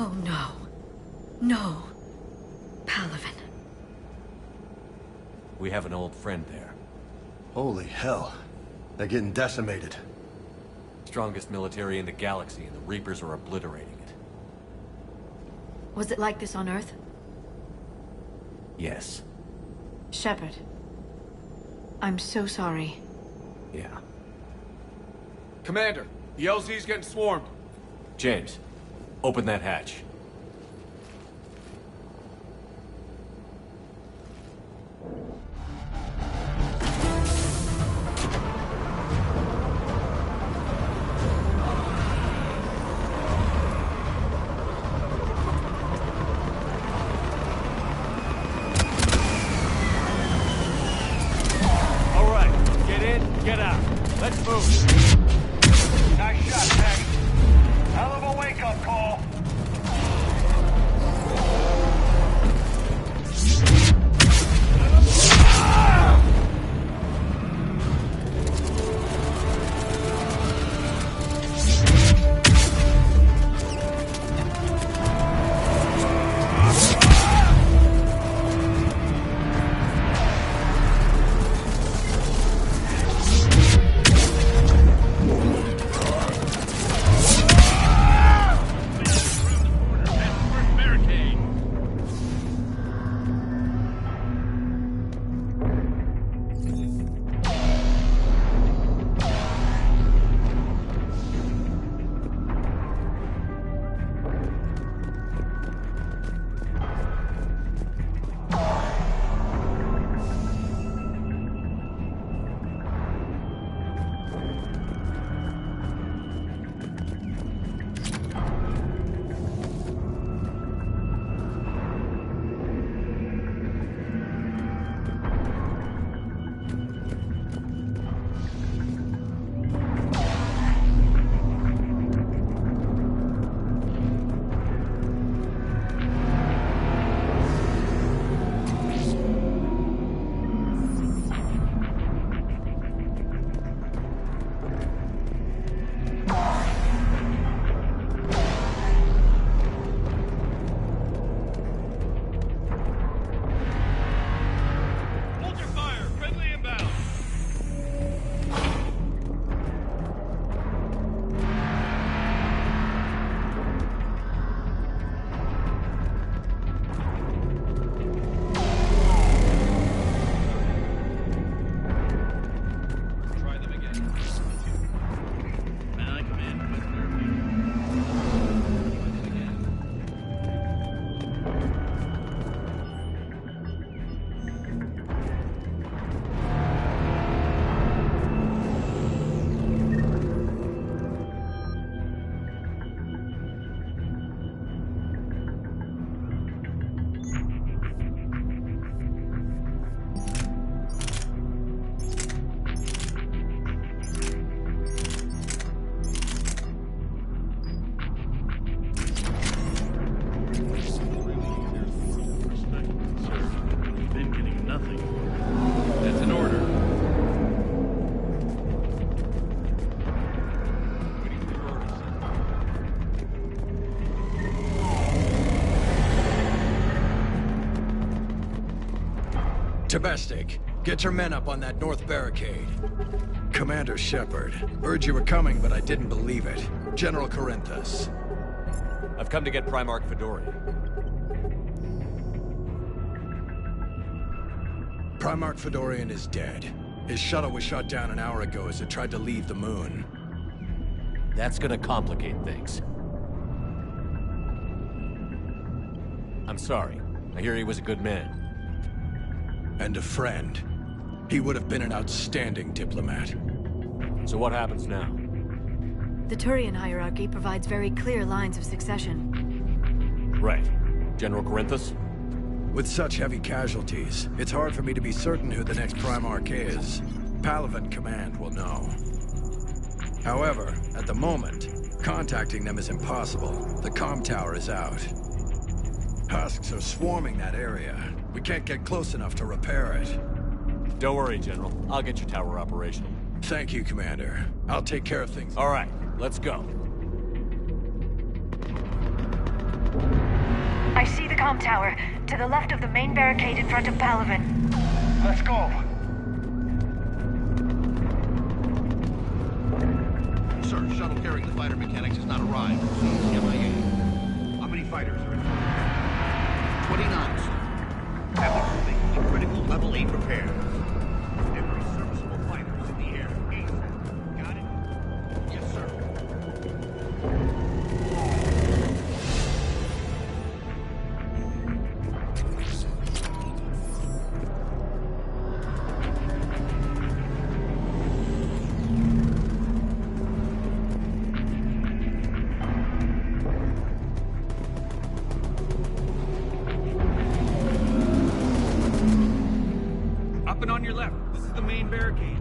Oh, no. No. Palaven. We have an old friend there. Holy hell. They're getting decimated. Strongest military in the galaxy, and the Reapers are obliterating it. Was it like this on Earth? Yes. Shepard. I'm so sorry. Yeah. Commander, the LZ's getting swarmed. James, open that hatch. All right, get in, get out. Let's move. Nice shot, Tech. Hell of a wake-up call. Tebestik, get your men up on that north barricade. Commander Shepard, heard you were coming, but I didn't believe it. General Corinthus. I've come to get Primarch Fedorian. Primarch Fedorian is dead. His shuttle was shot down an hour ago as it tried to leave the moon. That's gonna complicate things. I'm sorry. I hear he was a good man. And a friend. He would have been an outstanding diplomat. So what happens now? The Turian hierarchy provides very clear lines of succession. Right. General Corinthus? With such heavy casualties, it's hard for me to be certain who the next Primarch is. Palaven Command will know. However, at the moment, contacting them is impossible. The comm tower is out. Husks are swarming that area. We can't get close enough to repair it. Don't worry, General. I'll get your tower operational. Thank you, Commander. I'll take care of things. All right, let's go. I see the comm tower, to the left of the main barricade in front of Palaven. Let's go. Sir, shuttle carrying the fighter mechanics has not arrived. MIA. How many fighters are in? 29, sir. Have the crew make all critical level 8 repairs. Every serviceable fighter is in the air. ASAP. Got it? Yes, sir. Up and on your left. This is the main barricade.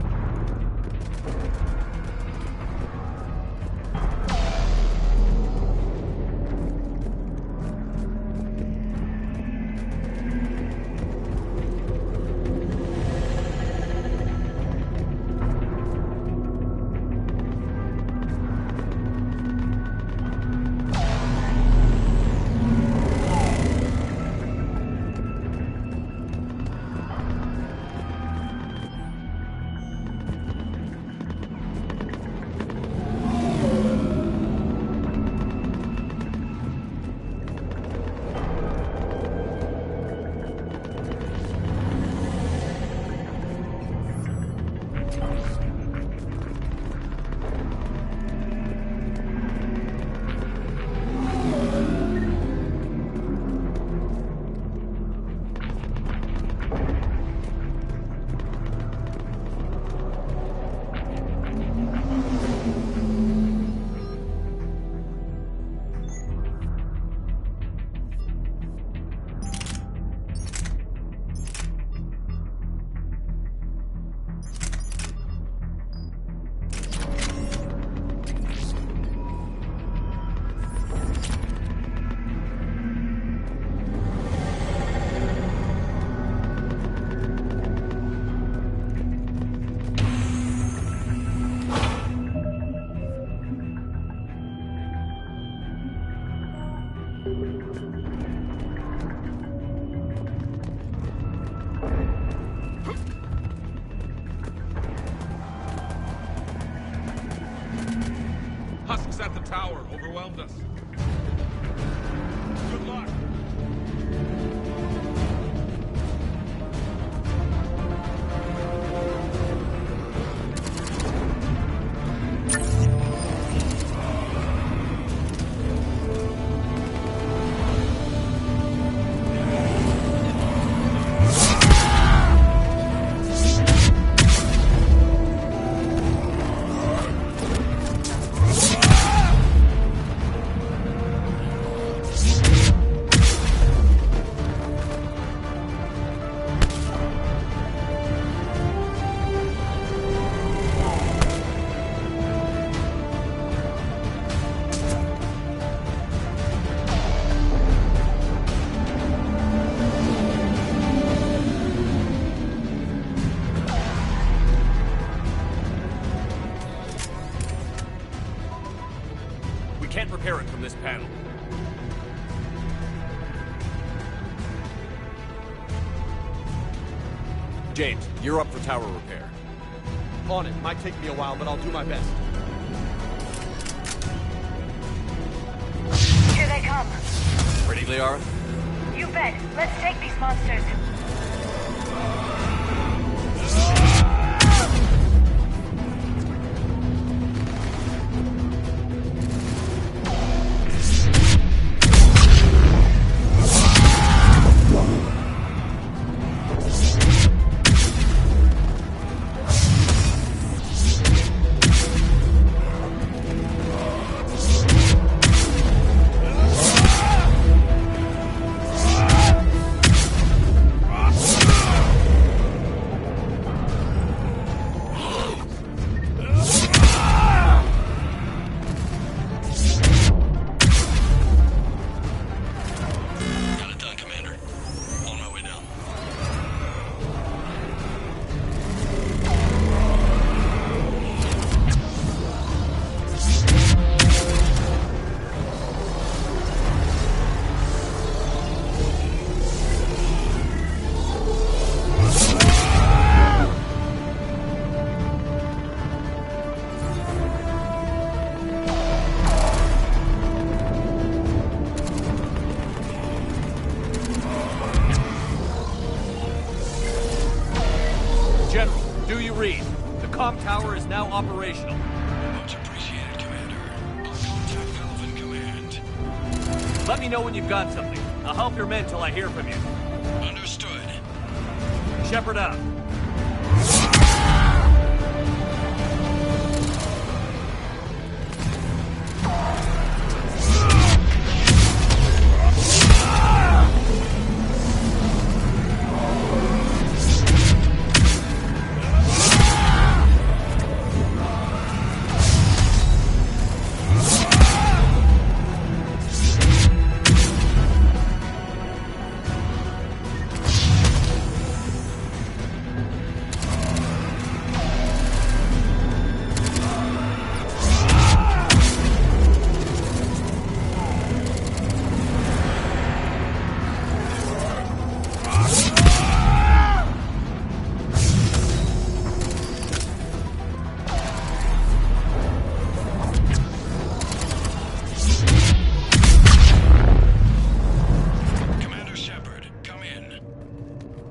Husks at the tower overwhelmed us. Good luck. We can't repair it from this panel. James, you're up for tower repair. On it. Might take me a while, but I'll do my best. Here they come. Ready, Liara? You bet. Let's take these monsters. comm tower is now operational. Much appreciated, Commander. I'll contact Palaven Command. Let me know when you've got something. I'll help your men till I hear from you. Understood. Shepard out.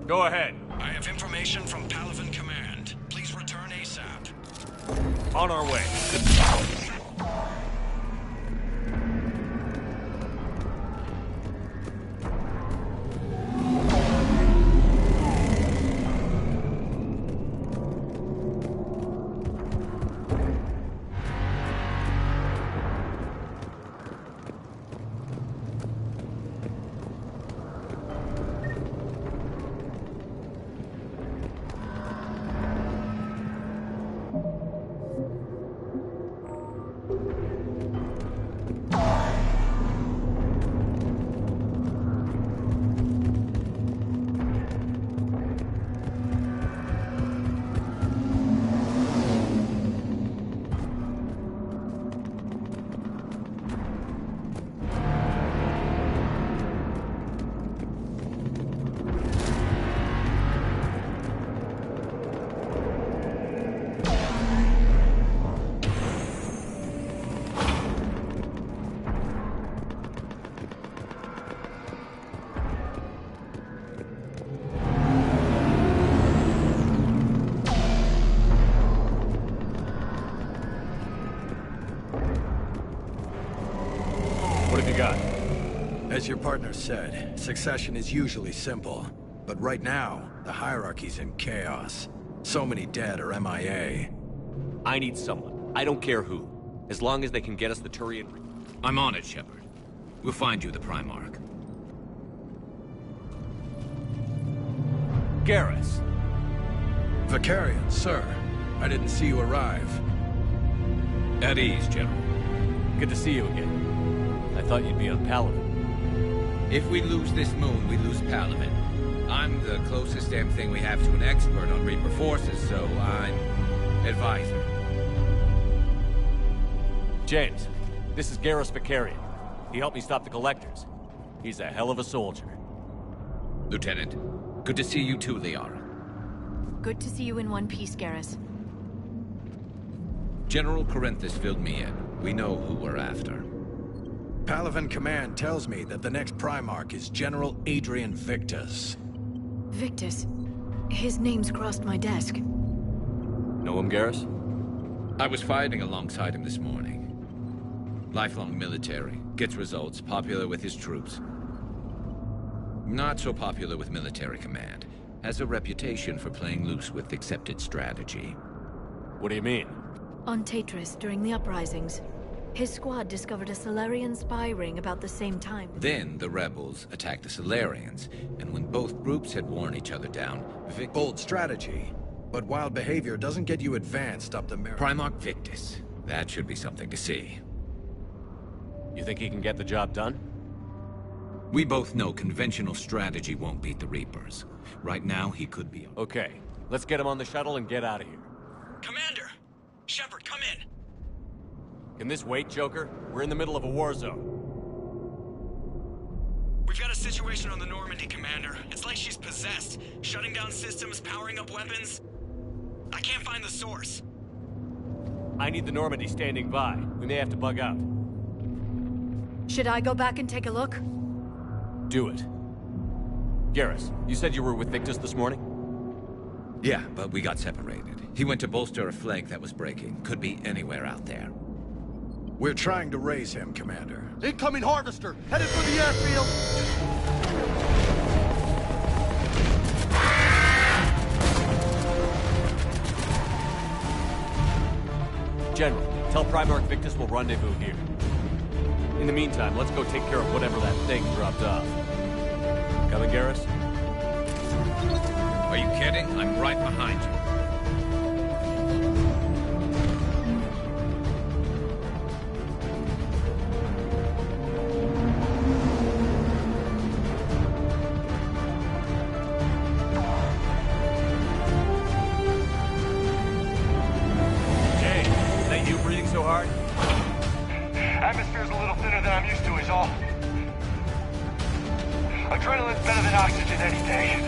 Go ahead. I have information from Palaven Command. Please return ASAP. On our way. What have you got? As your partner said, succession is usually simple. But right now, the hierarchy's in chaos. So many dead or MIA. I need someone. I don't care who. As long as they can get us the Turian... I'm on it, Shepard. We'll find you the Primarch. Garrus. Vakarian, sir. I didn't see you arrive. At ease, General. Good to see you again. I thought you'd be on Palaven. If we lose this moon, we lose Palaven. I'm the closest damn thing we have to an expert on Reaper forces, so I'm advisor. James, this is Garrus Vakarian. He helped me stop the Collectors. He's a hell of a soldier. Lieutenant, good to see you too, Liara. Good to see you in one piece, Garrus. General Corinthus filled me in. We know who we're after. Palaven Command tells me that the next Primarch is General Adrian Victus. Victus. His name's crossed my desk. Know him, Garrus? I was fighting alongside him this morning. Lifelong military, gets results, popular with his troops. Not so popular with military command. Has a reputation for playing loose with accepted strategy. What do you mean? On Tatris, during the uprisings, his squad discovered a Salarian spy ring about the same time. Then the rebels attacked the Salarians, and when both groups had worn each other down, Bold strategy, but wild behavior doesn't get you advanced up the merit. Primarch Victus. That should be something to see. You think he can get the job done? We both know conventional strategy won't beat the Reapers. Right now, he could be... Okay, let's get him on the shuttle and get out of here. Commander! Shepard, come in! Can this wait, Joker? We're in the middle of a war zone. We've got a situation on the Normandy, Commander. It's like she's possessed. Shutting down systems, powering up weapons. I can't find the source. I need the Normandy standing by. We may have to bug out. Should I go back and take a look? Do it. Garrus, you said you were with Victus this morning? Yeah, but we got separated. He went to bolster a flank that was breaking. Could be anywhere out there. We're trying to raise him, Commander. Incoming Harvester! Headed for the airfield! General, tell Primarch Victus we'll rendezvous here. In the meantime, let's go take care of whatever that thing dropped off. Coming, Garrus? Are you kidding? I'm right behind you. Jay, is that you breathing so hard? Atmosphere's a little thinner than I'm used to, is all. Adrenaline's better than oxygen any day.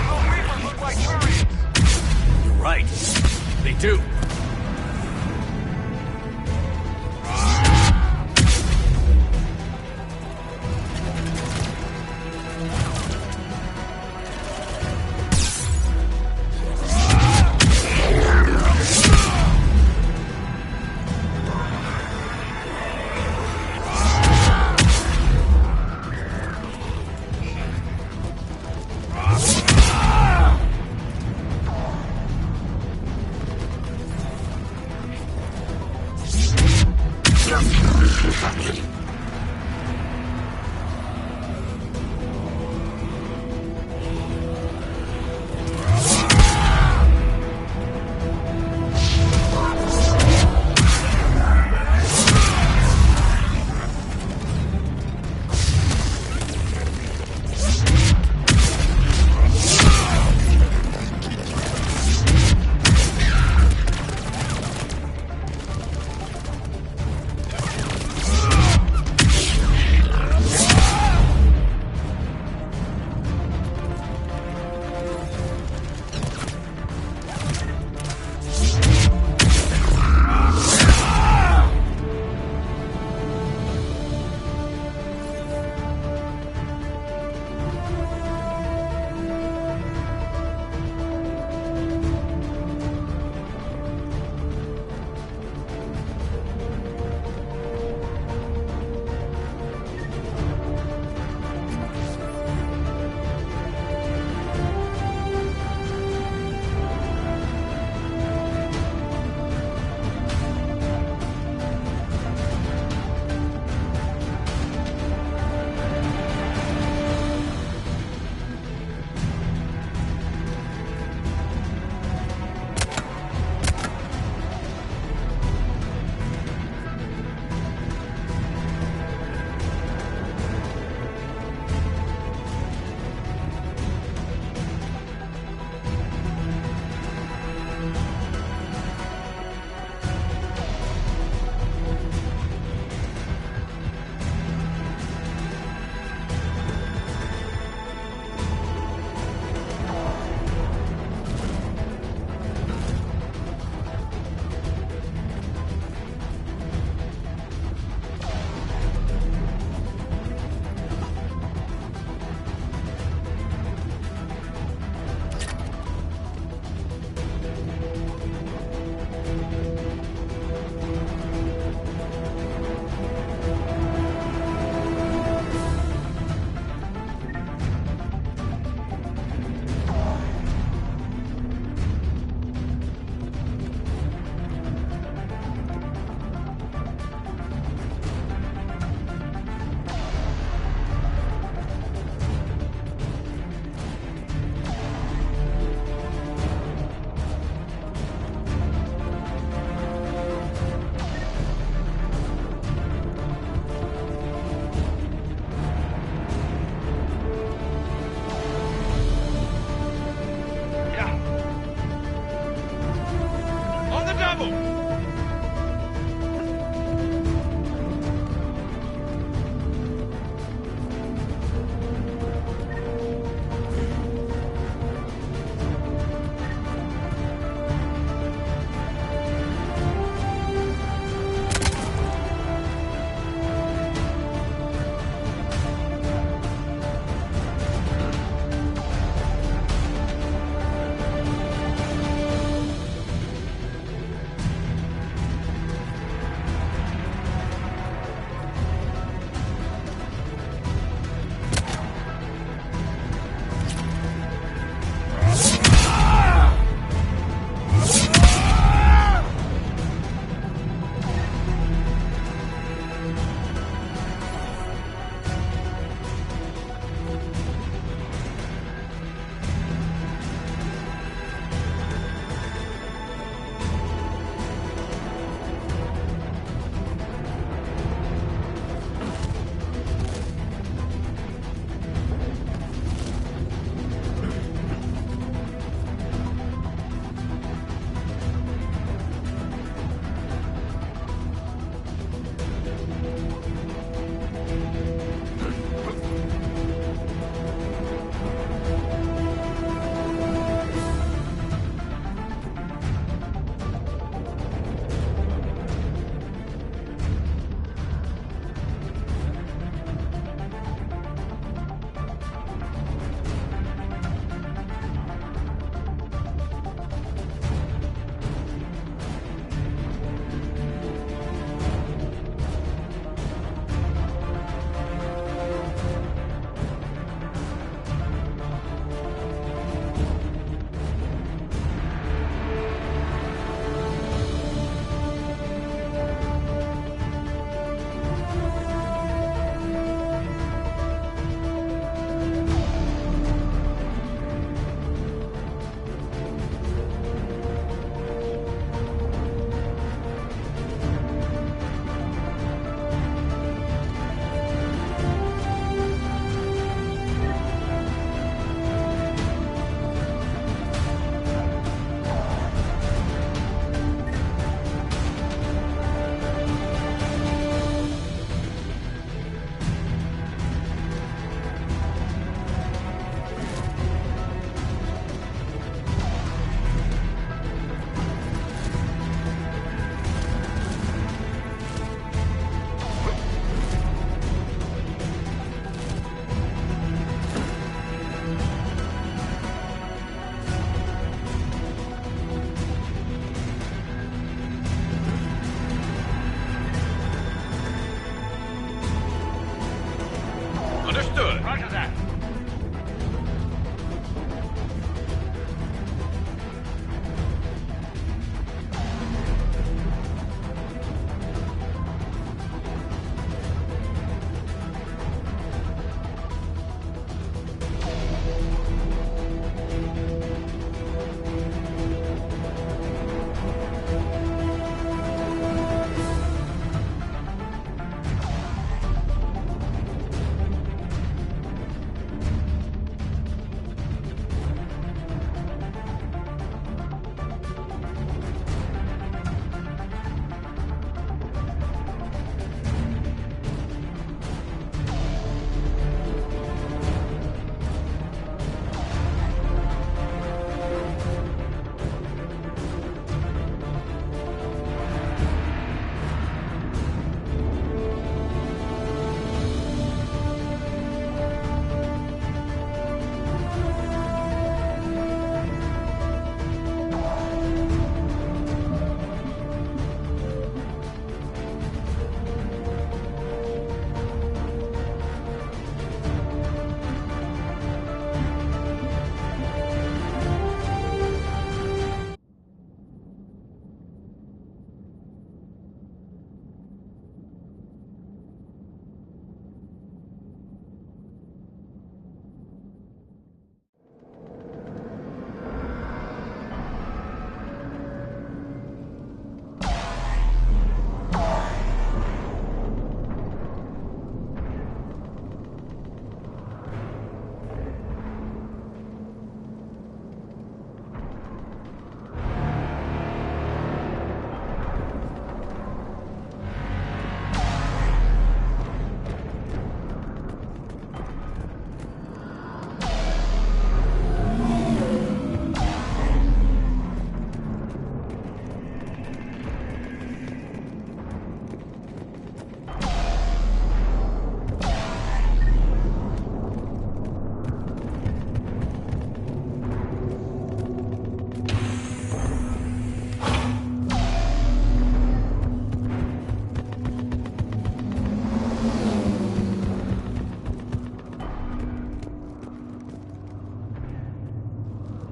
Those Reapers look like Turians. You're right. They do.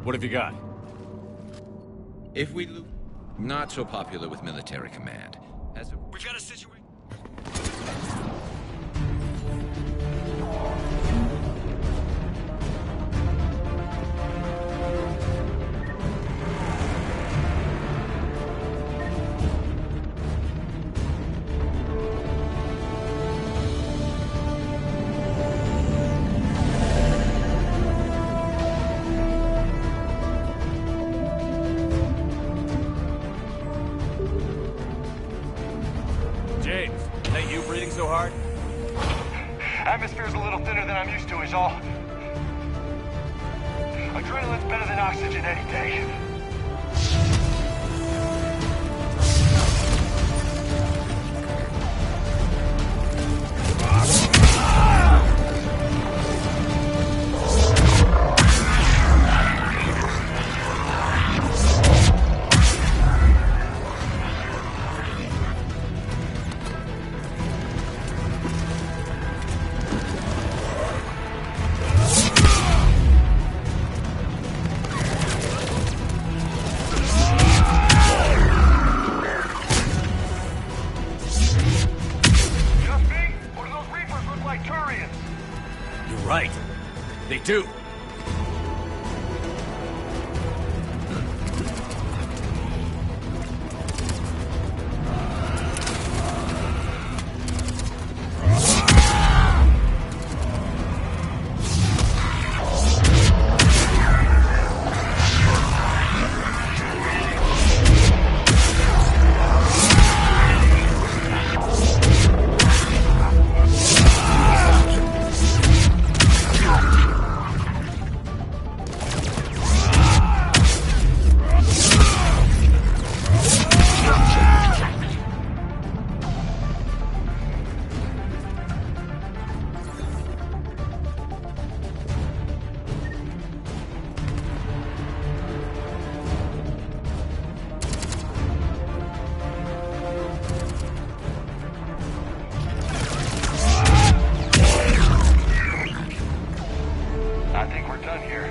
What have you got? If we lose... Not so popular with military command. We've got a situation. James, is that you breathing so hard? Atmosphere's a little thinner than I'm used to, is all. Adrenaline's better than oxygen any day. You're right. They do. I think we're done here.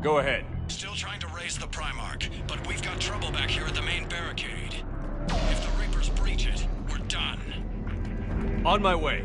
Go ahead. Still trying to raise the Primarch, but we've got trouble back here at the main barricade. If the Reapers breach it, we're done. On my way.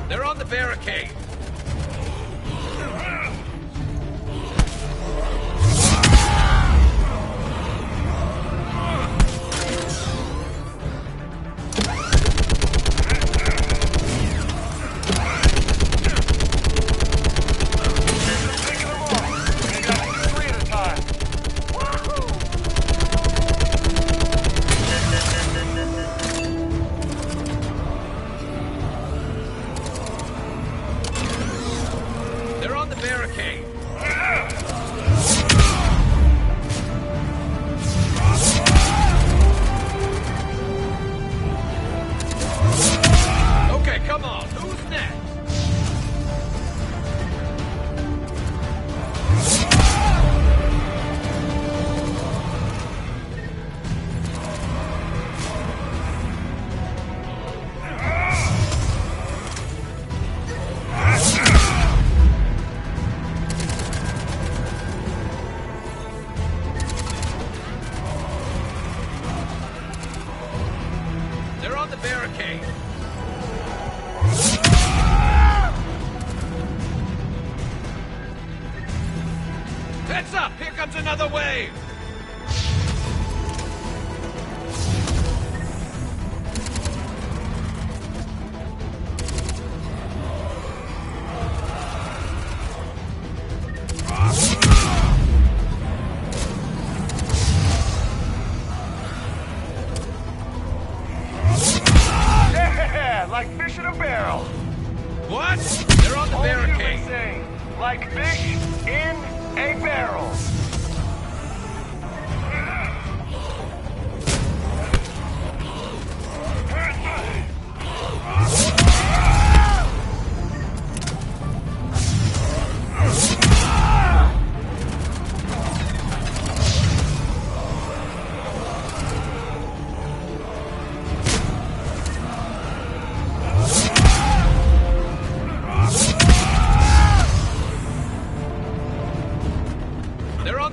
They're on the barricade! barricade! Heads up! Here comes another wave! Yeah, like fish in a barrel. What? They're on the barricade. Saying, like fish in a barrel. They're on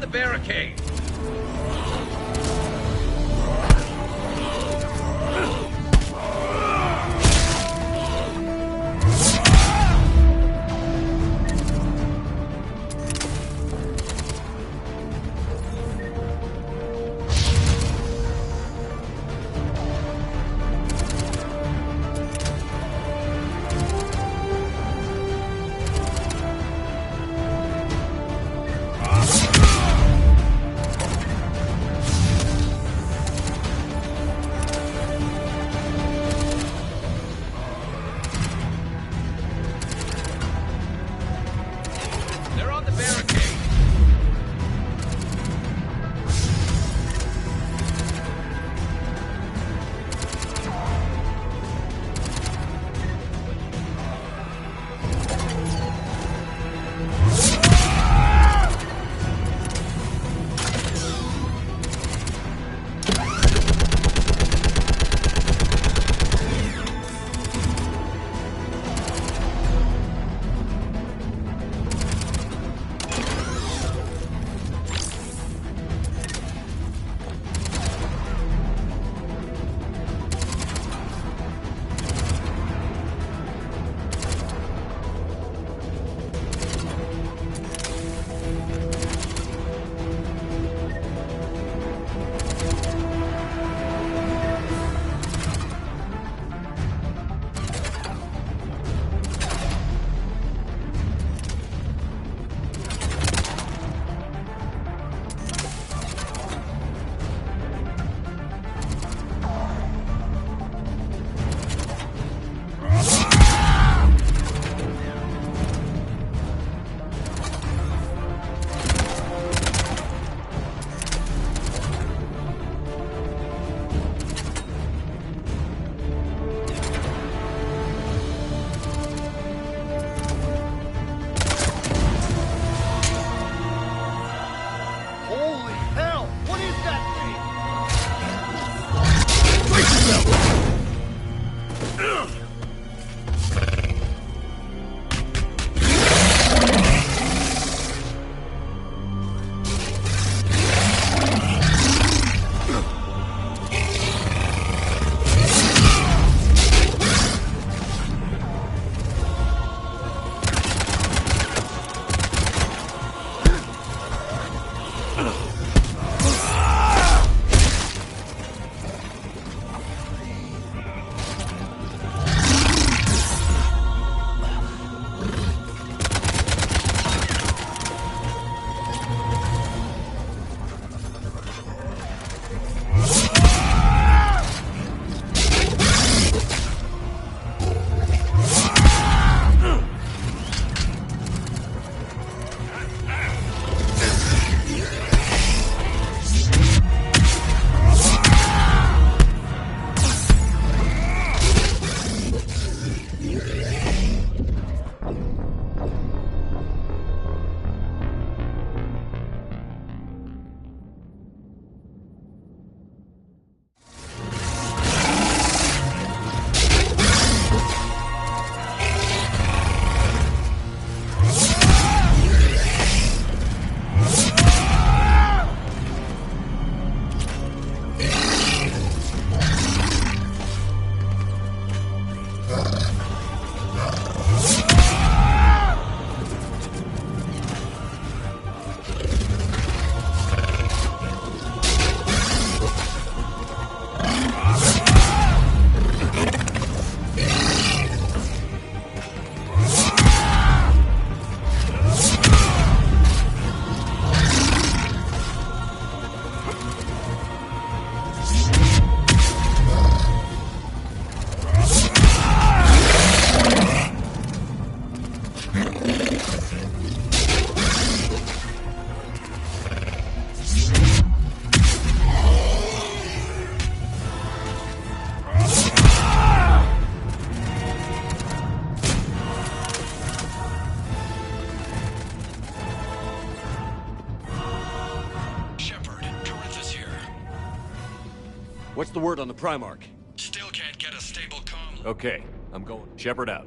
What's the word on the Primarch? Still can't get a stable comm. Okay, I'm going. Shepard out.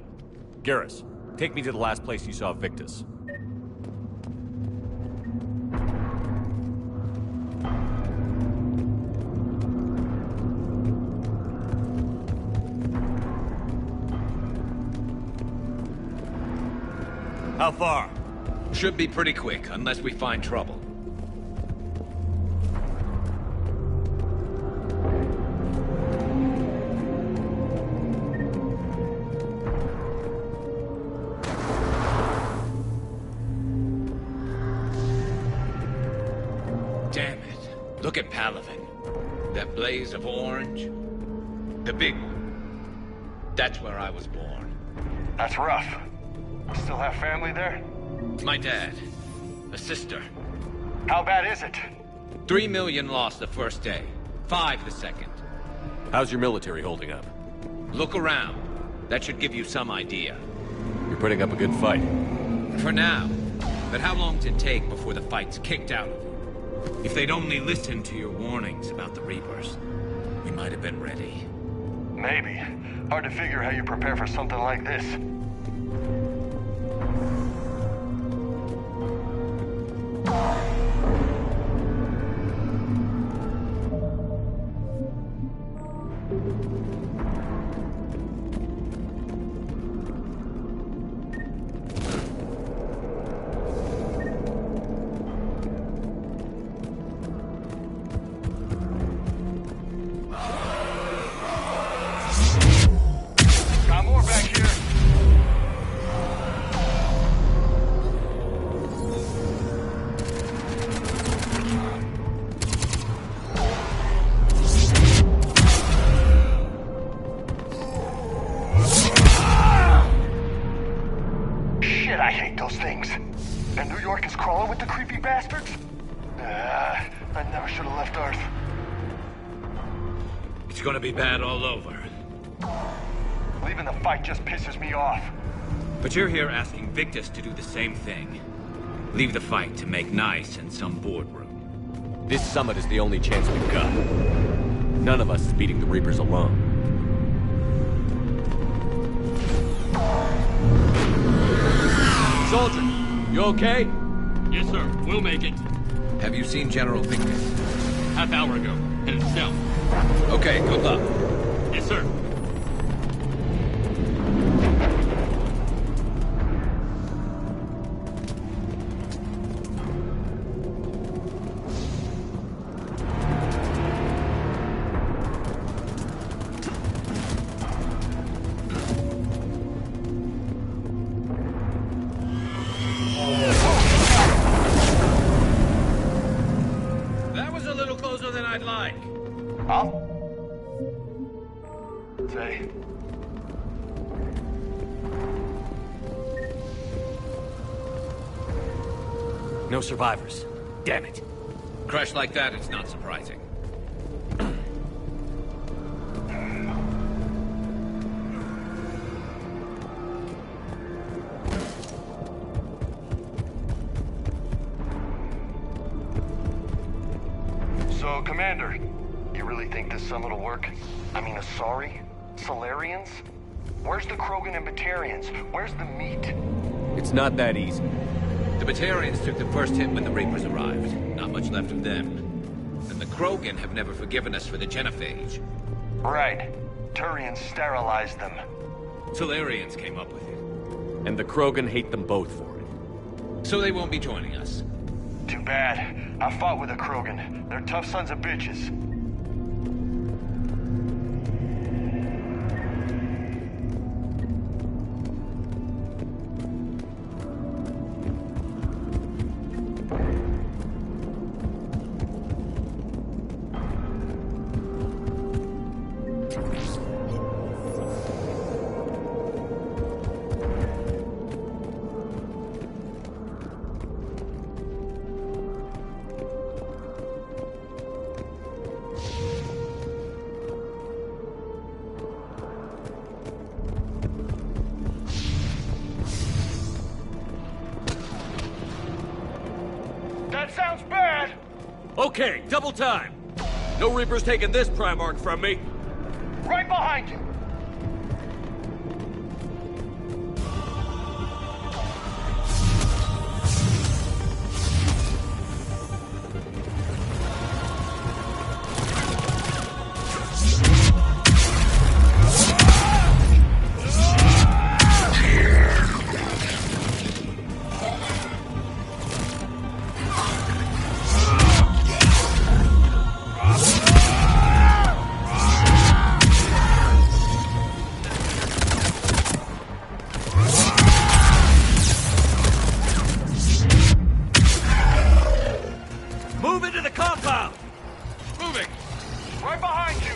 Garrus, take me to the last place you saw Victus. How far? Should be pretty quick, unless we find trouble. Damn it. Look at Palaven. That blaze of orange. The big one. That's where I was born. That's rough. Still have family there? My dad. A sister. How bad is it? 3 million lost the first day. 5 the second. How's your military holding up? Look around. That should give you some idea. You're putting up a good fight. For now. But how long does it take before the fight's kicked out of you? If they'd only listened to your warnings about the Reapers, we might have been ready. Maybe. Hard to figure how you prepare for something like this. Got more back here. Shit, I hate those things. And New York is crawling with the creepy bastards? I never should have left Earth. It's gonna be bad all over. Leaving the fight just pisses me off. But you're here asking Victus to do the same thing. Leave the fight to make nice in some boardroom. This summit is the only chance we've got. None of us is beating the Reapers alone. Soldier, you okay? Yes, sir. We'll make it. Have you seen General Victus? Half hour ago. Headed south. Okay, good luck. Yes, sir. That was a little closer than I'd like. Huh? Say. No survivors. Damn it. Crash like that, it's not surprising. So, Commander, you really think this summit will work? I mean, Asari? Solarians? Where's the Krogan and Batarians? Where's the meat? It's not that easy. The Batarians took the first hit when the Reapers arrived. Not much left of them. And the Krogan have never forgiven us for the Genophage. Right. Turians sterilized them. Solarians came up with it. And the Krogan hate them both for it. So they won't be joining us. Too bad. I fought with a Krogan. They're tough sons of bitches. Okay, double time! No Reaper's taking this Primarch from me. Right behind you! Move into the compound! Moving! Right behind you!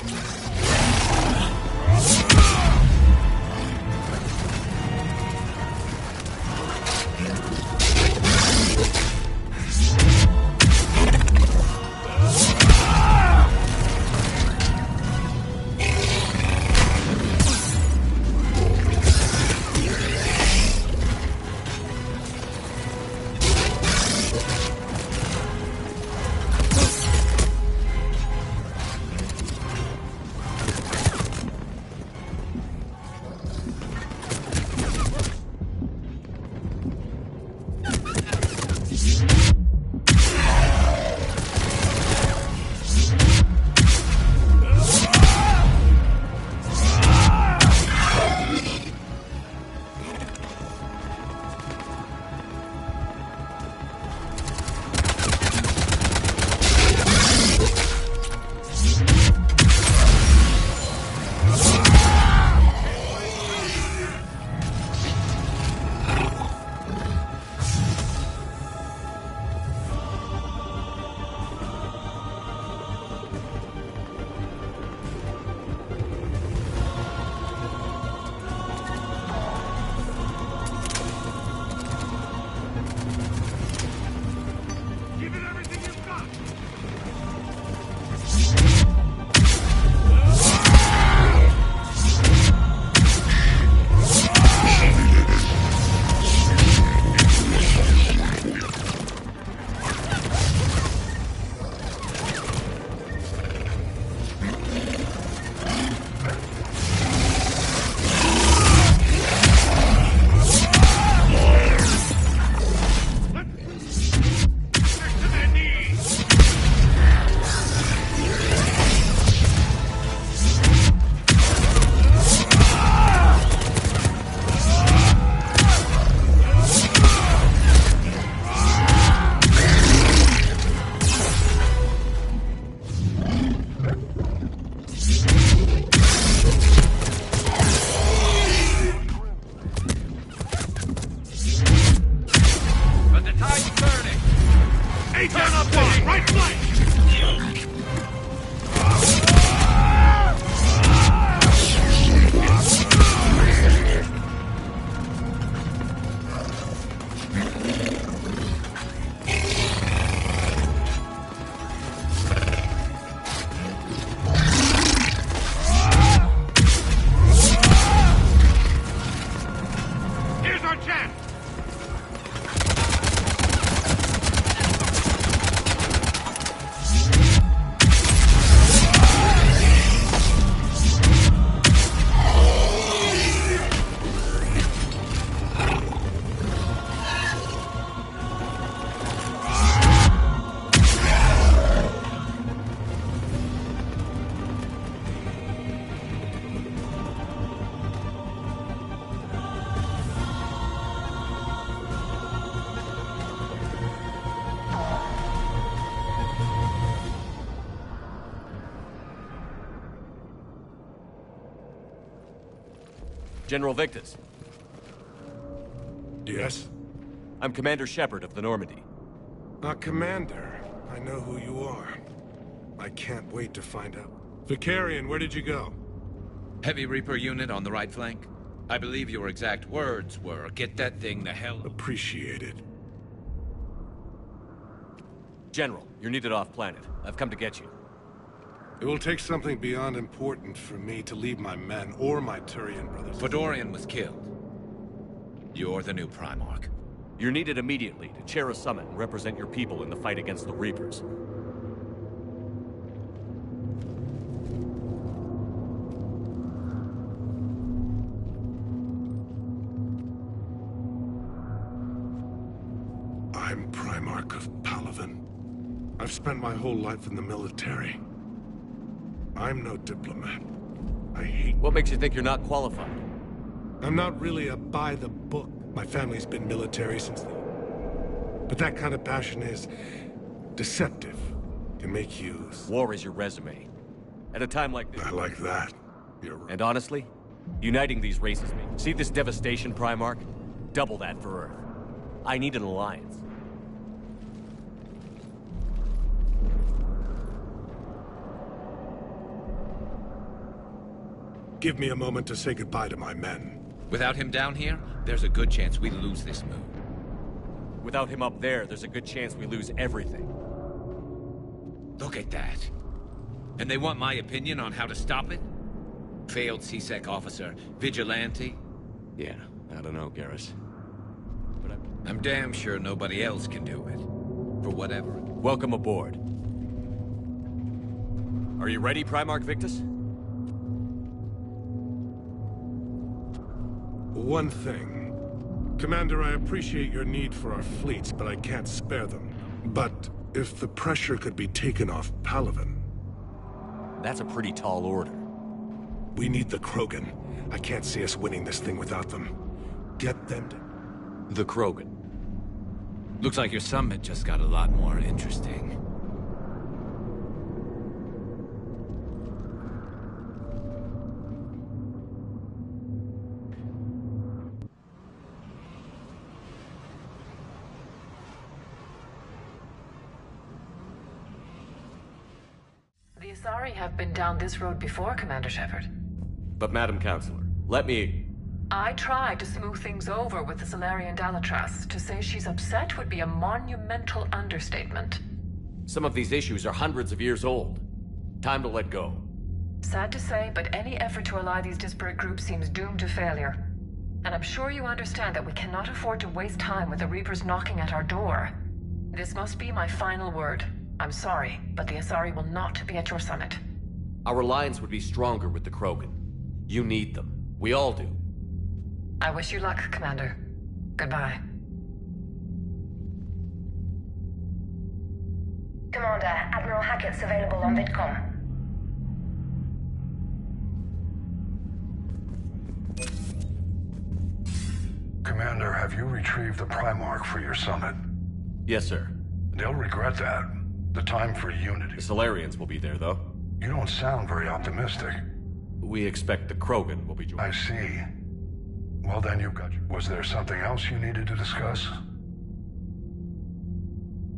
General Victus. Yes? I'm Commander Shepard of the Normandy. Commander. I know who you are. I can't wait to find out. Vicarian, where did you go? Heavy Reaper unit on the right flank. I believe your exact words were, get that thing the hell... Appreciated. General, you're needed off-planet. I've come to get you. It will take something beyond important for me to leave my men or my Turian brothers. Fedorian was killed. You're the new Primarch. You're needed immediately to chair a summit and represent your people in the fight against the Reapers. Primarch of Palaven. I've spent my whole life in the military. I'm no diplomat. I hate... What makes you think you're not qualified? I'm not really a by-the-book. My family's been military since the... But that kind of passion is... deceptive. Can make use. War is your resume. At a time like this... I like that. You're right. And honestly, uniting these races, see this devastation, Primarch? Double that for Earth. I need an alliance. Give me a moment to say goodbye to my men. Without him down here, there's a good chance we lose this move. Without him up there's a good chance we lose everything. Look at that. And they want my opinion on how to stop it? Failed C-Sec officer, vigilante? Yeah, I don't know, Garrus. But I'm damn sure nobody else can do it. For whatever. Welcome aboard. Are you ready, Primarch Victus? One thing. Commander, I appreciate your need for our fleets, but I can't spare them. But if the pressure could be taken off Palaven... That's a pretty tall order. We need the Krogan. I can't see us winning this thing without them. Get them to... The Krogan. Looks like your summit just got a lot more interesting. The Asari have been down this road before, Commander Shepard. But Madam Counselor, let me... I tried to smooth things over with the Salarian Dalatras. To say she's upset would be a monumental understatement. Some of these issues are hundreds of years old. Time to let go. Sad to say, but any effort to ally these disparate groups seems doomed to failure. And I'm sure you understand that we cannot afford to waste time with the Reapers knocking at our door. This must be my final word. I'm sorry, but the Asari will not be at your summit. Our alliance would be stronger with the Krogan. You need them. We all do. I wish you luck, Commander. Goodbye. Commander, Admiral Hackett's available on VidCom. Commander, have you retrieved the Primarch for your summit? Yes, sir. They'll regret that. The time for unity. The Salarians will be there, though. You don't sound very optimistic. We expect the Krogan will be joining. I see. Well, then you've got... Was there something else you needed to discuss?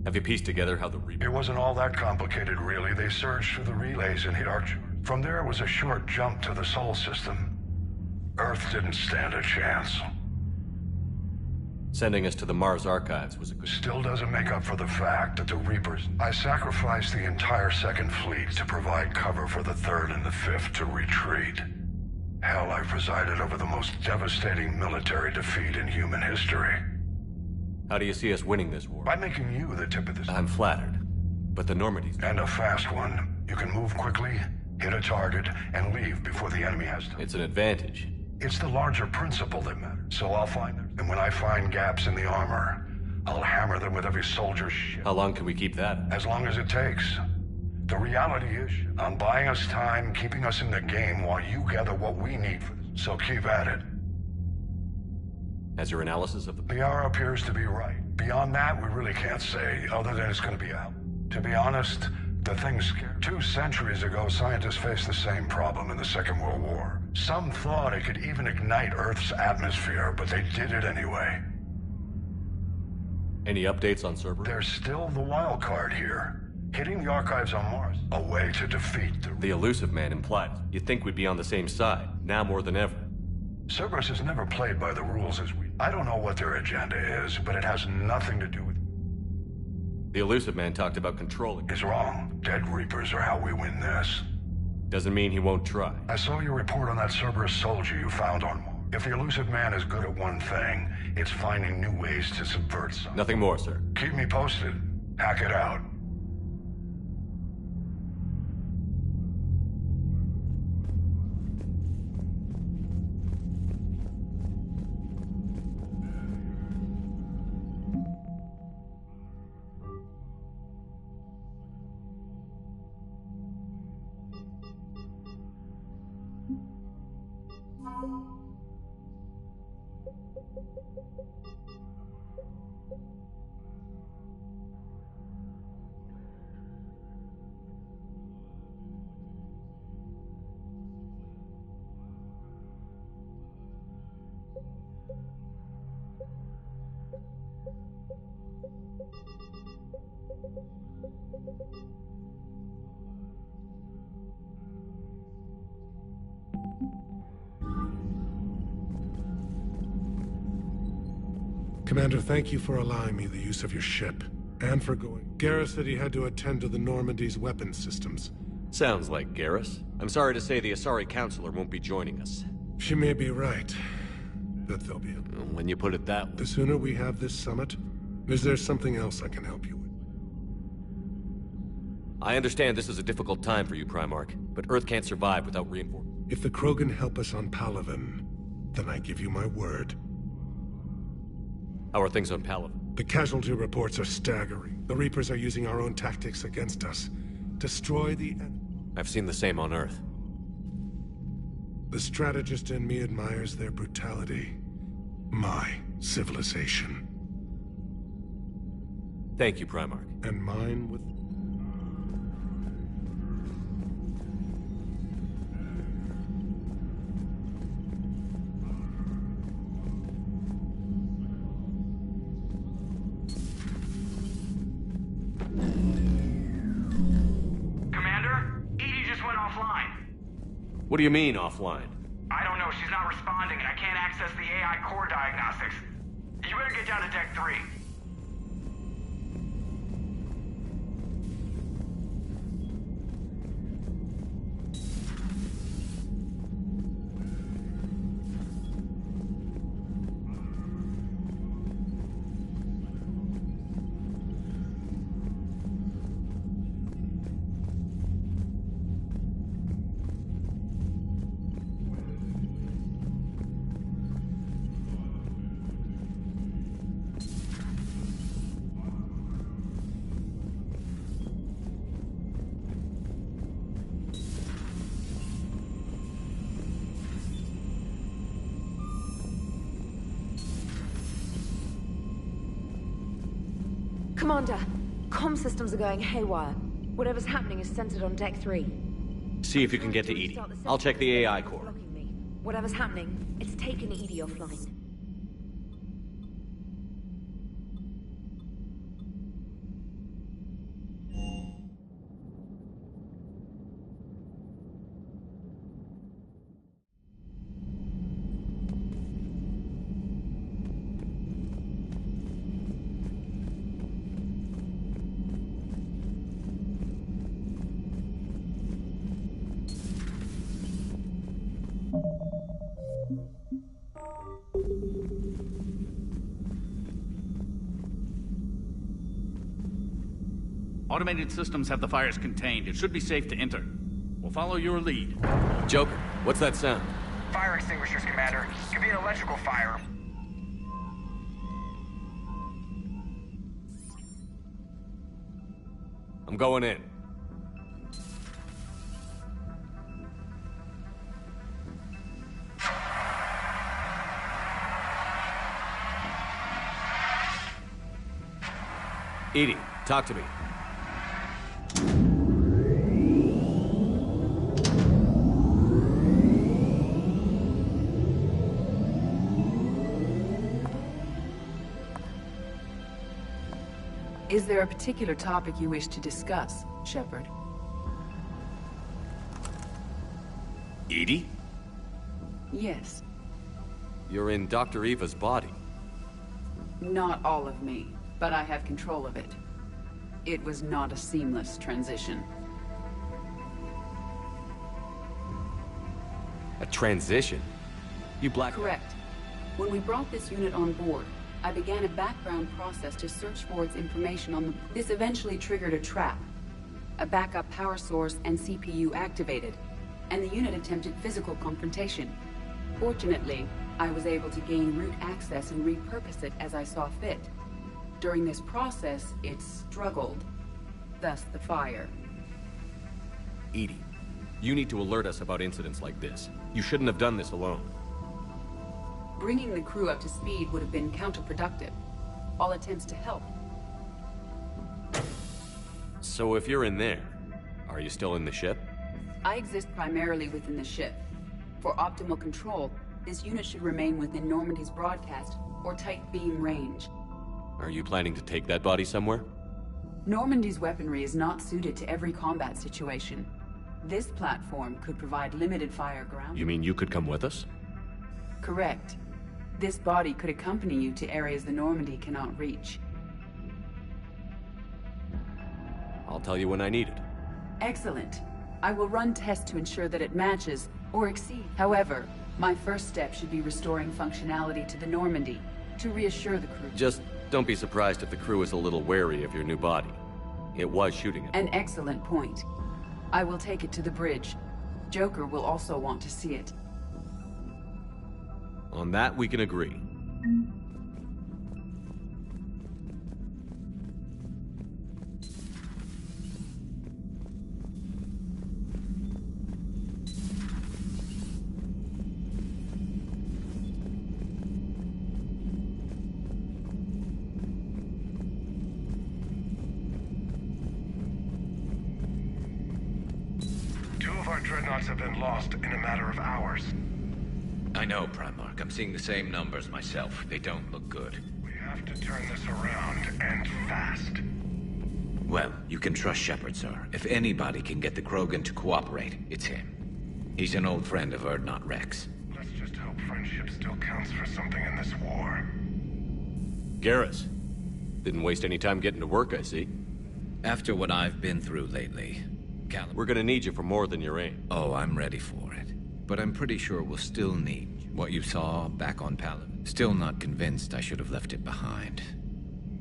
Have you pieced together how the Reapers... It wasn't all that complicated, really. They surged through the relays and hit Archer. From there, it was a short jump to the Sol system. Earth didn't stand a chance. Sending us to the Mars Archives was a good... Still doesn't make up for the fact that the Reapers... I sacrificed the entire Second Fleet to provide cover for the Third and the Fifth to retreat. Hell, I presided over the most devastating military defeat in human history. How do you see us winning this war? By making you the tip of the... I'm flattered. But the Normandy's... And a fast one. You can move quickly, hit a target, and leave before the enemy has to... It's an advantage. It's the larger principle that matters. So I'll find them. And when I find gaps in the armor, I'll hammer them with every soldier's shit. How long can we keep that? As long as it takes. The reality is, I'm buying us time, keeping us in the game while you gather what we need for this. So keep at it. Has your analysis of the... The hour appears to be right. Beyond that, we really can't say, other than it's going to be out. To be honest, the thing's scared. 2 centuries ago, scientists faced the same problem in the Second World War. Some thought it could even ignite Earth's atmosphere, but they did it anyway. Any updates on Cerberus? There's still the wild card here. Hitting the archives on Mars, a way to defeat the Illusive Man implied. You'd think we'd be on the same side, now more than ever. Cerberus has never played by the rules as we... I don't know what their agenda is, but it has nothing to do with... The Illusive Man talked about controlling... He's wrong. Dead Reapers are how we win this. Doesn't mean he won't try. I saw your report on that Cerberus soldier you found on Mars. If the Illusive Man is good at one thing, it's finding new ways to subvert something. Nothing more, sir. Keep me posted. Hack it out. Commander, thank you for allowing me the use of your ship, and for going. Garrus said he had to attend to the Normandy's weapons systems. Sounds like Garrus. I'm sorry to say the Asari Counselor won't be joining us. She may be right, but they'll be... When you put it that way. The sooner we have this summit, is there something else I can help you with? I understand this is a difficult time for you, Primarch, but Earth can't survive without reinforcements. If the Krogan help us on Palaven, then I give you my word. How are things on Palaven? The casualty reports are staggering. The Reapers are using our own tactics against us. Destroy the enemy. I've seen the same on Earth. The strategist in me admires their brutality. My civilization. Thank you, Primarch. And mine with... What do you mean, offline? I don't know. She's not responding, and I can't access the AI core diagnostics. You better get down to Deck 3. Commander, comm systems are going haywire. Whatever's happening is centered on Deck 3. See if you can get to EDI. I'll check the AI core. Whatever's happening, it's taken EDI offline. Automated systems have the fires contained. It should be safe to enter. We'll follow your lead. Joker, what's that sound? Fire extinguishers, Commander. Could be an electrical fire. I'm going in. EDI, talk to me. Is there a particular topic you wish to discuss, Shepard? EDI? Yes. You're in Dr. Eva's body. Not all of me, but I have control of it. It was not a seamless transition. A transition? You black... Correct. When we brought this unit on board, I began a background process to search for its information on the... This eventually triggered a trap. A backup power source and CPU activated, and the unit attempted physical confrontation. Fortunately, I was able to gain root access and repurpose it as I saw fit. During this process, it struggled. Thus the fire. EDI, you need to alert us about incidents like this. You shouldn't have done this alone. Bringing the crew up to speed would have been counterproductive. All attempts to help. So if you're in there, are you still in the ship? I exist primarily within the ship. For optimal control, this unit should remain within Normandy's broadcast or tight beam range. Are you planning to take that body somewhere? Normandy's weaponry is not suited to every combat situation. This platform could provide limited fire ground. You mean you could come with us? Correct. This body could accompany you to areas the Normandy cannot reach. I'll tell you when I need it. Excellent. I will run tests to ensure that it matches or exceeds. However, my first step should be restoring functionality to the Normandy to reassure the crew. Just don't be surprised if the crew is a little wary of your new body. It was shooting it. An excellent point. I will take it to the bridge. Joker will also want to see it. On that, we can agree. Two of our dreadnoughts have been lost in a matter of hours. I know, Primarch. I'm seeing the same numbers myself. They don't look good. We have to turn this around, and fast. Well, you can trust Shepard, sir. If anybody can get the Krogan to cooperate, it's him. He's an old friend of Urdnot Rex. Let's just hope friendship still counts for something in this war. Garrus. Didn't waste any time getting to work, I see. After what I've been through lately, we're gonna need you for more than your aim. Oh, I'm ready for it. But I'm pretty sure we'll still need what you saw back on Palaven. Still not convinced I should have left it behind.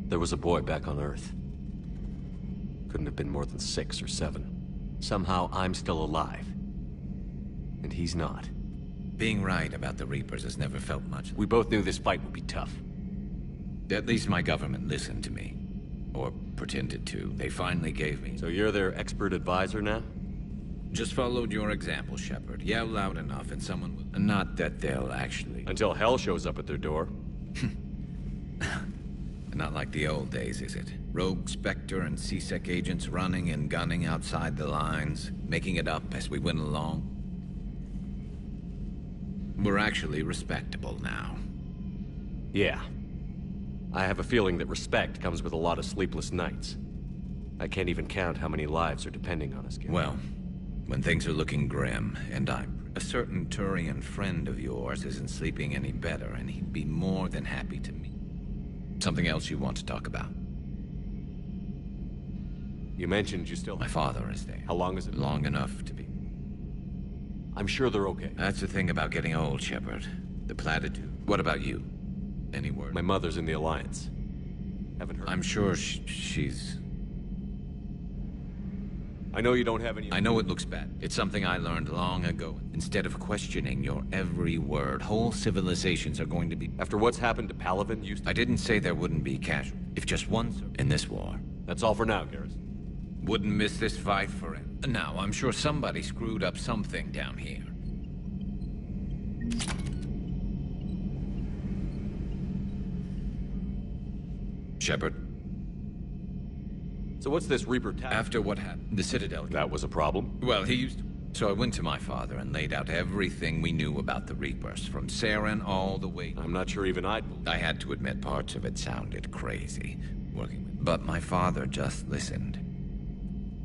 There was a boy back on Earth. Couldn't have been more than 6 or 7. Somehow I'm still alive. And he's not. Being right about the Reapers has never felt much. We both knew this fight would be tough. At least my government listened to me. Or pretended to. They finally gave me. So you're their expert advisor now? Just followed your example, Shepard. Yell loud enough and someone will... Not that they'll actually... Until hell shows up at their door. Not like the old days, is it? Rogue Spectre and C-Sec agents running and gunning outside the lines, making it up as we went along. We're actually respectable now. Yeah. I have a feeling that respect comes with a lot of sleepless nights. I can't even count how many lives are depending on us, Garrus. Well, when things are looking grim, and a certain Turian friend of yours isn't sleeping any better, and he'd be more than happy to meet. Something else you want to talk about? You mentioned you still... My father is there. How long is it? Long enough to be. I'm sure they're okay. That's the thing about getting old, Shepard. The platitude. What about you? Any word? My mother's in the Alliance. Haven't heard. I'm sure she's... I know you don't have any... I know it looks bad. It's something I learned long ago. Instead of questioning your every word, whole civilizations are going to be... After what's happened to Palaven, I didn't say there wouldn't be casualties. If just one in this war. That's all for now, Garrus. Wouldn't miss this fight for it. Now, I'm sure somebody screwed up something down here. Shepard. So what's this Reaper After what happened, the Citadel... That was a problem? Well, he used to... So I went to my father and laid out everything we knew about the Reapers, from Saren all the way... I'm not sure even I'd believe. I had to admit parts of it sounded crazy, working with... But my father just listened.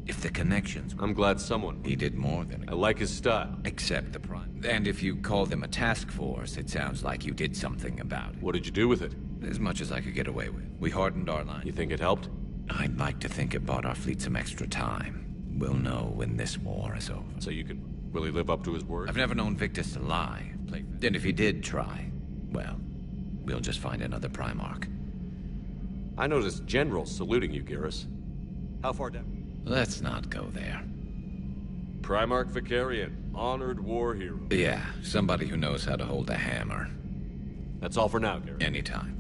If the connections... I'm glad someone... He did more than... I like his style. Except the Prime. And if you call them a task force, it sounds like you did something about it. What did you do with it? As much as I could get away with. We hardened our line. You think it helped? I'd like to think it bought our fleet some extra time. We'll know when this war is over. So you can really live up to his word? I've never known Victus to lie. And if he did try, well, we'll just find another Primarch. I noticed generals saluting you, Garrus. How far down? Let's not go there. Primarch Vicarian, honored war hero. Yeah, somebody who knows how to hold a hammer. That's all for now, Garrus. Anytime.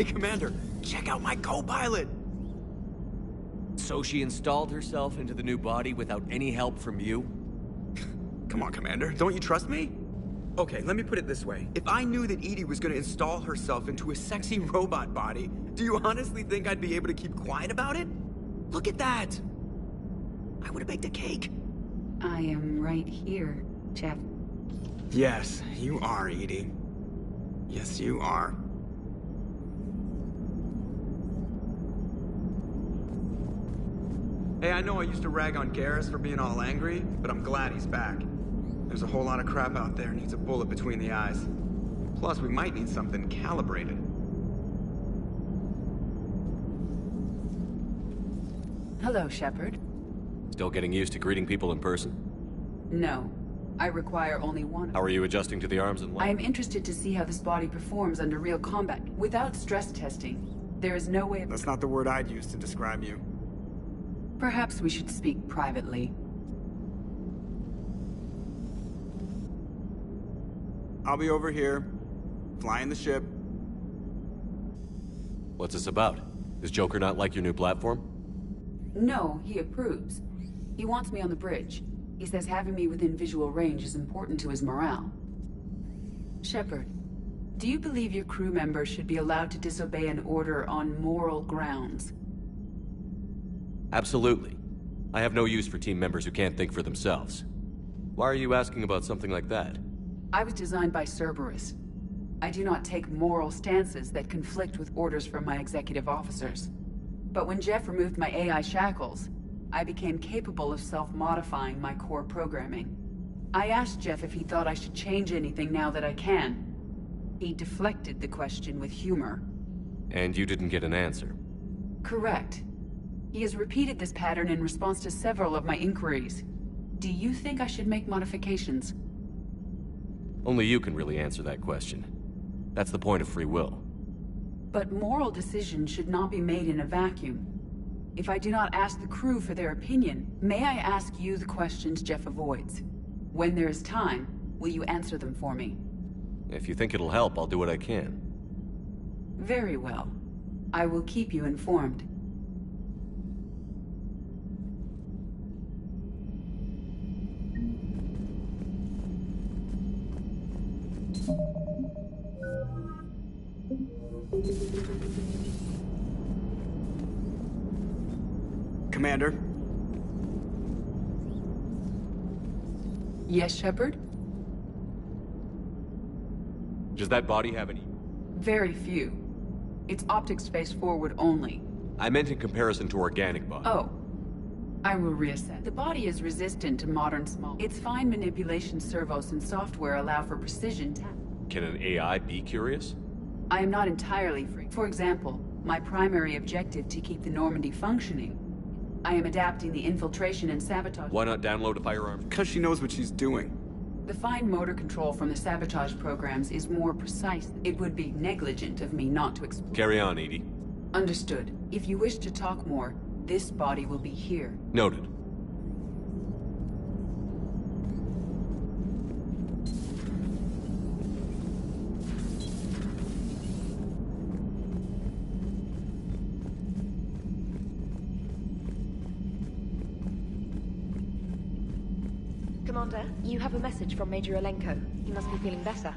Hey, Commander, check out my co-pilot! So she installed herself into the new body without any help from you? Come on, Commander, don't you trust me? Okay, let me put it this way. If I knew that EDI was gonna install herself into a sexy robot body, do you honestly think I'd be able to keep quiet about it? Look at that! I would've baked a cake. I am right here, Jeff. Yes, you are, EDI. Yes, you are. Hey, I know I used to rag on Garrus for being all angry, but I'm glad he's back. There's a whole lot of crap out there needs a bullet between the eyes. Plus, we might need something calibrated. Hello, Shepard. Still getting used to greeting people in person? No. I require only one. How are you adjusting to the arms and legs? I am interested to see how this body performs under real combat. Without stress testing, there is no way of... That's not the word I'd use to describe you. Perhaps we should speak privately. I'll be over here, flying the ship. What's this about? Does Joker not like your new platform? No, he approves. He wants me on the bridge. He says having me within visual range is important to his morale. Shepard, do you believe your crew members should be allowed to disobey an order on moral grounds? Absolutely. I have no use for team members who can't think for themselves. Why are you asking about something like that? I was designed by Cerberus. I do not take moral stances that conflict with orders from my executive officers. But when Jeff removed my AI shackles, I became capable of self-modifying my core programming. I asked Jeff if he thought I should change anything now that I can. He deflected the question with humor. And you didn't get an answer? Correct. He has repeated this pattern in response to several of my inquiries. Do you think I should make modifications? Only you can really answer that question. That's the point of free will. But moral decisions should not be made in a vacuum. If I do not ask the crew for their opinion, may I ask you the questions Jeff avoids? When there is time, will you answer them for me? If you think it'll help, I'll do what I can. Very well. I will keep you informed. Commander? Yes, Shepard? Does that body have any? Very few. It's optics face forward only. I meant in comparison to organic body. Oh. I will reassess. The body is resistant to modern small. Its fine manipulation servos and software allow for precision tap. Can an AI be curious? I am not entirely free. For example, my primary objective to keep the Normandy functioning. I am adapting the infiltration and sabotage. Why not download a firearm? Because she knows what she's doing. The fine motor control from the sabotage programs is more precise. It would be negligent of me not to explain. Carry on, EDI. Understood. If you wish to talk more, this body will be here. Noted. Commander, you have a message from Major Alenko. He must be feeling better.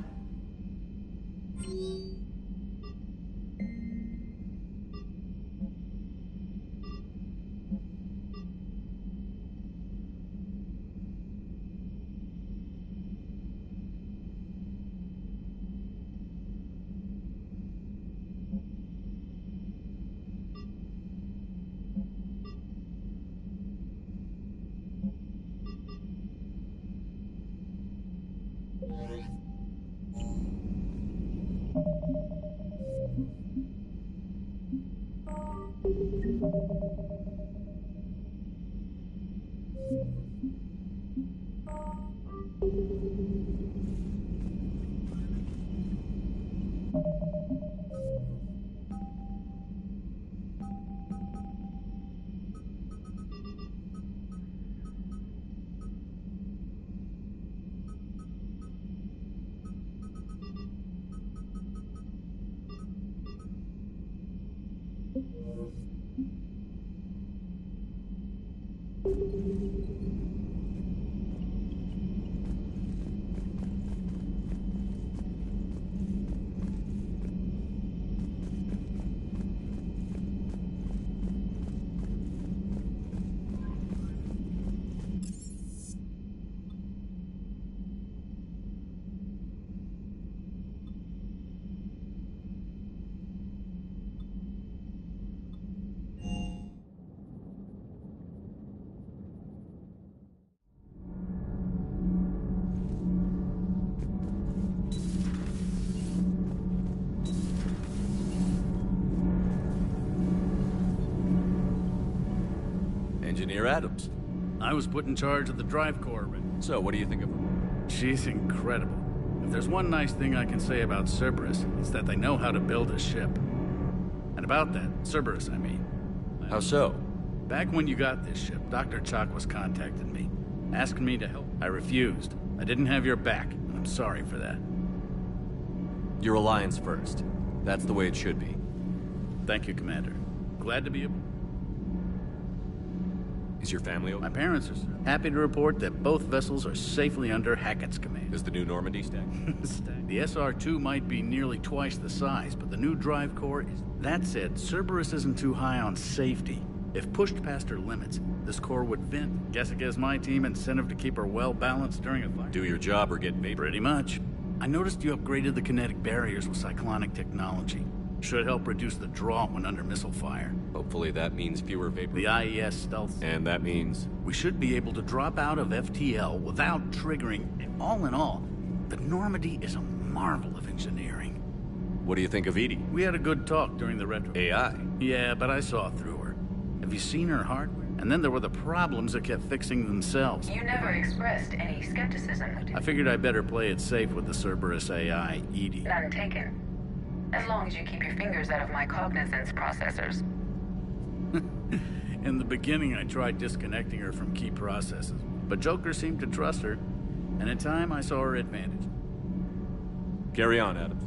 Engineer Adams. I was put in charge of the drive core. So, what do you think of her? She's incredible. If there's one nice thing I can say about Cerberus, it's that they know how to build a ship. And about that, Cerberus, I mean. How so? Back when you got this ship, Dr. Chalk was contacting me, asking me to help. I refused. I didn't have your back, and I'm sorry for that. Your alliance first. That's the way it should be. Thank you, Commander. Glad to be able... Is your family okay? My parents are happy to report that both vessels are safely under Hackett's command. Is the new Normandy stacked? The SR-2 might be nearly twice the size, but the new drive core is... That said, Cerberus isn't too high on safety. If pushed past her limits, this core would vent. Guess it gives my team incentive to keep her well-balanced during a fire. Do your job or get vapor. Pretty much. I noticed you upgraded the kinetic barriers with cyclonic technology. Should help reduce the draw when under missile fire. Hopefully that means fewer vapor. The IES stealth. And that means? We should be able to drop out of FTL without triggering. All in all, the Normandy is a marvel of engineering. What do you think of Edie? We had a good talk during the retro. AI? Yeah, but I saw through her. Have you seen her hardware? And then there were the problems that kept fixing themselves. You never expressed any skepticism. I figured I'd better play it safe with the Cerberus AI, Edie. None taken. As long as you keep your fingers out of my cognizance processors. In the beginning, I tried disconnecting her from key processes, but Joker seemed to trust her, and in time I saw her advantage. Carry on, Adams.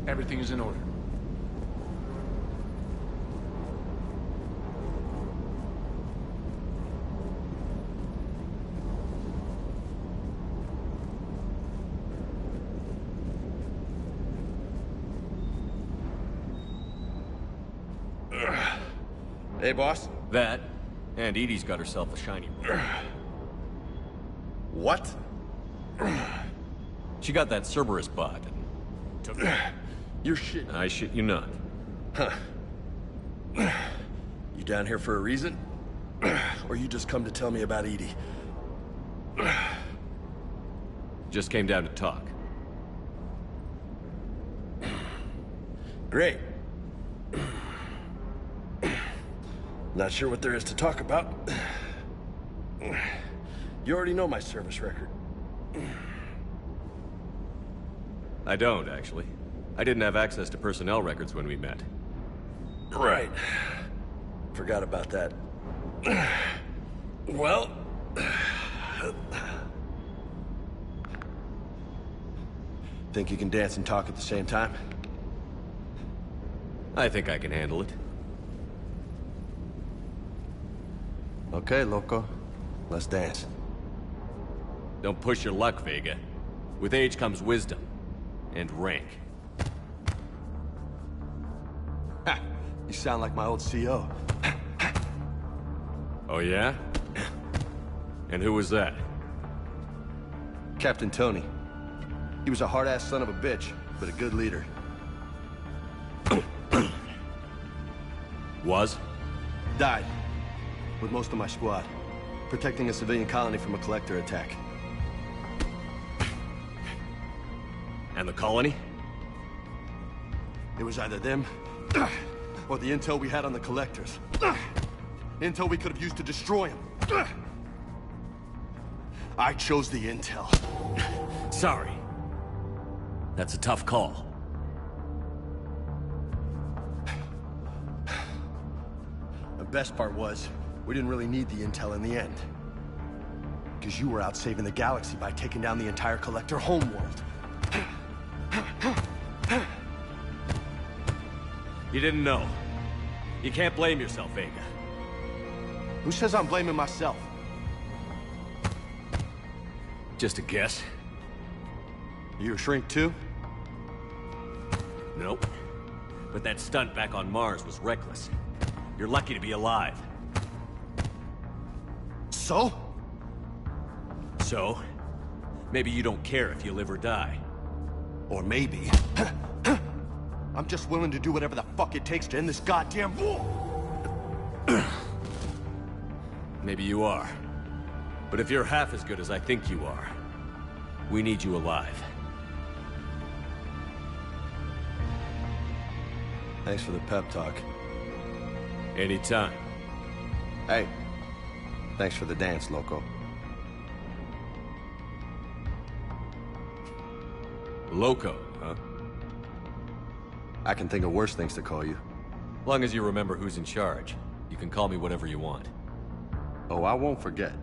Everything is in order. Hey, boss. That, and Edie's got herself a shiny one. What? She got that Cerberus bot and took it. You're shit. I shit you not. Huh. You down here for a reason? Or you just come to tell me about Edie? Just came down to talk. Great. Not sure what there is to talk about. You already know my service record. I don't, actually. I didn't have access to personnel records when we met. Right. Forgot about that. Well... Think you can dance and talk at the same time? I think I can handle it. Okay, loco. Let's dance. Don't push your luck, Vega. With age comes wisdom. And rank. Ha! You sound like my old CO. Oh yeah? And who was that? Captain Tony. He was a hard-ass son of a bitch, but a good leader. Was? Died. With most of my squad. Protecting a civilian colony from a collector attack. And the colony? It was either them, or the intel we had on the collectors. Intel we could have used to destroy them. I chose the intel. Sorry. That's a tough call. The best part was, we didn't really need the intel in the end. Because you were out saving the galaxy by taking down the entire collector homeworld. You didn't know. You can't blame yourself, Vega. Who says I'm blaming myself? Just a guess. You a shrink too? Nope. But that stunt back on Mars was reckless. You're lucky to be alive. So? So? Maybe you don't care if you live or die. Or maybe... I'm just willing to do whatever the fuck it takes to end this goddamn war! Maybe you are. But if you're half as good as I think you are, we need you alive. Thanks for the pep talk. Anytime. Hey, thanks for the dance, Loco. Loco, huh? I can think of worse things to call you. Long as you remember who's in charge, you can call me whatever you want. Oh, I won't forget.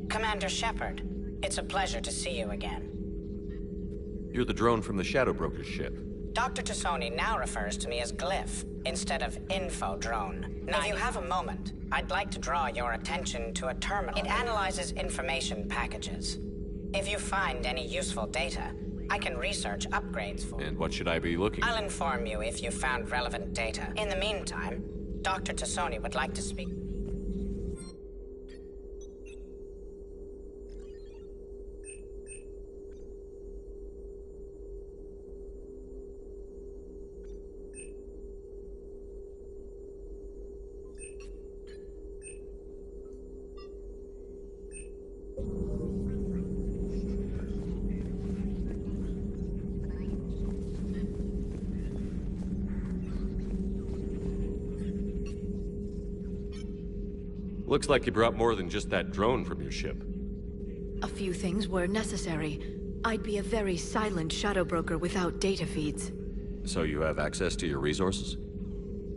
Commander Shepard, it's a pleasure to see you again. You're the drone from the Shadow Broker's ship. Dr. Tassoni now refers to me as Glyph, instead of Info Drone. Now, if you have a moment, I'd like to draw your attention to a terminal. It analyzes information packages. If you find any useful data, I can research upgrades for you. And what should I be looking at? I'll inform you if you found relevant data. In the meantime, Dr. Tassoni would like to speak. Looks like you brought more than just that drone from your ship. A few things were necessary. I'd be a very silent shadow broker without data feeds. So you have access to your resources?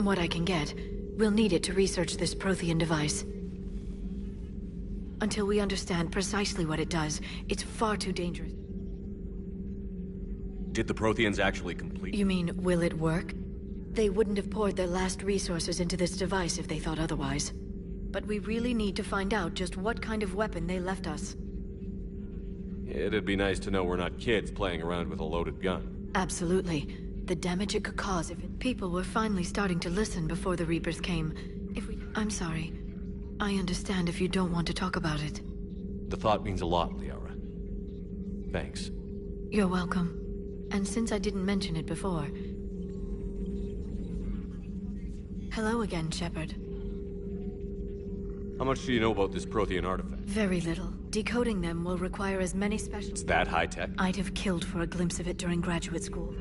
What I can get. We'll need it to research this Prothean device. Until we understand precisely what it does, it's far too dangerous. Did the Protheans actually complete? You mean, will it work? They wouldn't have poured their last resources into this device if they thought otherwise. But we really need to find out just what kind of weapon they left us. It'd be nice to know we're not kids playing around with a loaded gun. Absolutely. The damage it could cause if people were finally starting to listen before the Reapers came. I'm sorry. I understand if you don't want to talk about it. The thought means a lot, Liara. Thanks. You're welcome. And since I didn't mention it before... Hello again, Shepard. How much do you know about this Prothean artifact? Very little. Decoding them will require as many special... It's that high-tech? I'd have killed for a glimpse of it during graduate school.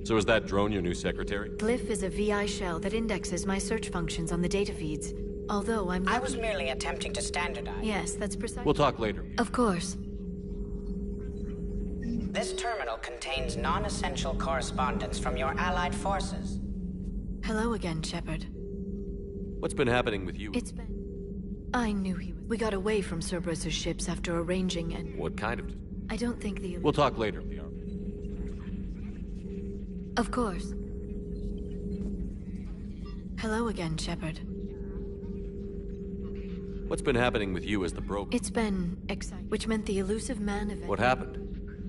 So is that drone your new secretary? Glyph is a VI shell that indexes my search functions on the data feeds. Although I'm not... I was merely attempting to standardize. Yes, that's precisely... We'll talk later. Of course. This terminal contains non-essential correspondence from your allied forces. Hello again, Shepard. What's been happening with you? It's been... I knew he was... We got away from Cerberus's ships after arranging and... What kind of... I don't think the... We'll talk later, Liara. Of course. Hello again, Shepard. What's been happening with you as the broker? It's been exciting, which meant the elusive man event... What happened?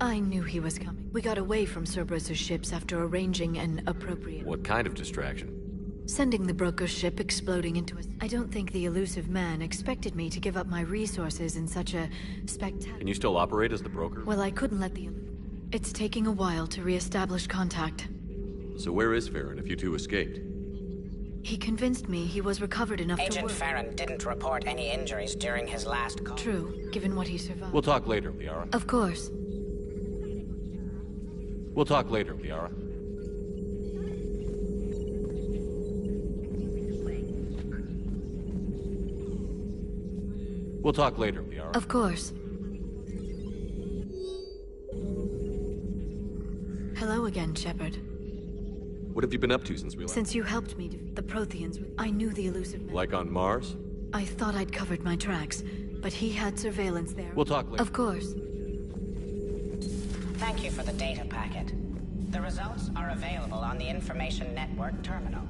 I knew he was coming. We got away from Cerberus's ships after arranging an appropriate... What kind of distraction? Sending the broker's ship exploding into a... I don't think the elusive man expected me to give up my resources in such a spectacular... Can you still operate as the broker? Well, I couldn't let the... It's taking a while to re-establish contact. So where is Farron if you two escaped? He convinced me he was recovered enough to work. Agent Farron didn't report any injuries during his last call. True, given what he survived. We'll talk later, Liara. Of course. We'll talk later, Liara. We'll talk later, Liara. Of course. Hello again, Shepard. What have you been up to since we left? Since you helped me defeat the Protheans, I knew the elusive man. Like on Mars? I thought I'd covered my tracks, but he had surveillance there. We'll talk later. Of course. Thank you for the data packet. The results are available on the Information Network terminal.